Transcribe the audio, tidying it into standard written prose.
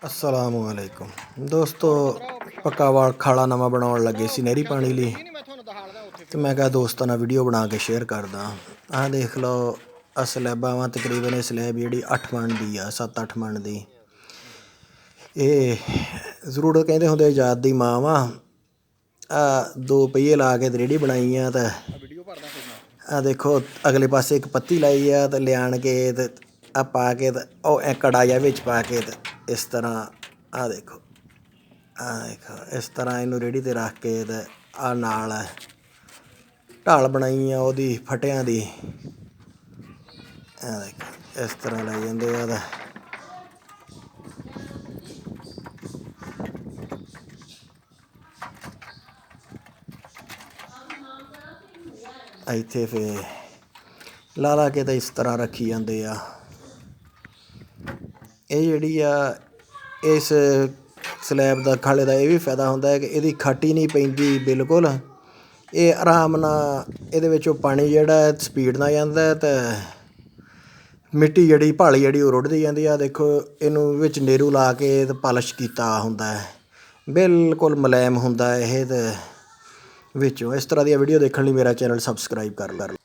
अस्सलामुअलैकुम दोस्तों, पक्का वाल खाला नवा बनाउण लगे सी नहरी पानी ਲਈ ਤੇ ਮੈਂ ਕਿਹਾ ਦੋਸਤਾਂ ਨਾਲ ਵੀਡੀਓ ਬਣਾ ਕੇ ਸ਼ੇਅਰ ਕਰਦਾ। ਆਹ ਦੇਖ ਲਓ, ਆਹ ਸਲੈਬਾਂ ਵਾ ਤਕਰੀਬਨ। ਇਹ ਸਲੈਬ ਜਿਹੜੀ 8 ਮਣ ਦੀ ਆ, 7-8 ਮਣ ਦੀ। ਇਹ ਜ਼ਰੂਰ ਕਹਿੰਦੇ ਹੁੰਦੇ ਆਜ਼ਾਦ ਦੀ ਮਾਂ ਵਾ। ਆਹ 2 ਪਹੀਏ ਲਾ ਕੇ ਤੇ ਰੇਹੜੀ ਬਣਾਈ ਆ। ਤੇ ਆਹ ਦੇਖੋ, ਅਗਲੇ ਪਾਸੇ ਇੱਕ ਪੱਤੀ ਲਾਈ ਆ ਤੇ ਲਿਆਣ ਕੇ ਤੇ ਆ ਪਾ ਕੇ ਤੇ ਉਹ ਕੜਾ ਜਿਹਾ ਵਿੱਚ ਪਾ ਕੇ ਤੇ ਇਸ ਤਰ੍ਹਾਂ ਆਹ ਦੇਖੋ ਇਸ ਤਰ੍ਹਾਂ ਇਹਨੂੰ ਰੇਹੜੀ 'ਤੇ ਰੱਖ ਕੇ ਤੇ ਆਹ ਨਾਲ ਢਾਲ ਬਣਾਈ ਆ ਉਹਦੀ ਫਟਿਆਂ ਦੀ। ਆਹ ਦੇਖੋ ਇਸ ਤਰ੍ਹਾਂ ਲੈ ਜਾਂਦੇ ਆ। ਤਾਂ ਇੱਥੇ ਫਿਰ ਲਾ ਕੇ ਤਾਂ ਇਸ ਤਰ੍ਹਾਂ ਰੱਖੀ ਜਾਂਦੇ ਆ। ਇਹ ਜਿਹੜੀ ਆ ਇਸ ਸਲੈਬ ਦਾ ਖਾਲੇ ਦਾ ਇਹ ਵੀ ਫਾਇਦਾ ਹੁੰਦਾ ਹੈ ਕਿ ਇਹਦੀ ਖਾਟੀ ਨਹੀਂ ਪੈਂਦੀ ਬਿਲਕੁਲ। ਇਹ ਆਰਾਮ ਨਾਲ ਇਹਦੇ ਵਿੱਚੋਂ ਪਾਣੀ ਜਿਹੜਾ ਸਪੀਡ ਨਾਲ ਜਾਂਦਾ ਅਤੇ ਮਿੱਟੀ ਜਿਹੜੀ ਭਾਲੀ ਜਿਹੜੀ ਉਹ ਰੁੜਦੀ ਜਾਂਦੀ ਆ। ਦੇਖੋ, ਇਹਨੂੰ ਵਿੱਚ ਨੇਰੂ ਲਾ ਕੇ ਤੇ ਪਾਲਿਸ਼ ਕੀਤਾ ਹੁੰਦਾ ਹੈ, ਬਿਲਕੁਲ ਮੁਲਾਇਮ ਹੁੰਦਾ ਇਹ। ਅਤੇ ਵਿੱਚੋਂ ਇਸ ਤਰ੍ਹਾਂ ਦੀਆਂ ਵੀਡੀਓ ਦੇਖਣ ਲਈ ਮੇਰਾ ਚੈਨਲ ਸਬਸਕ੍ਰਾਈਬ ਕਰ ਲਓ।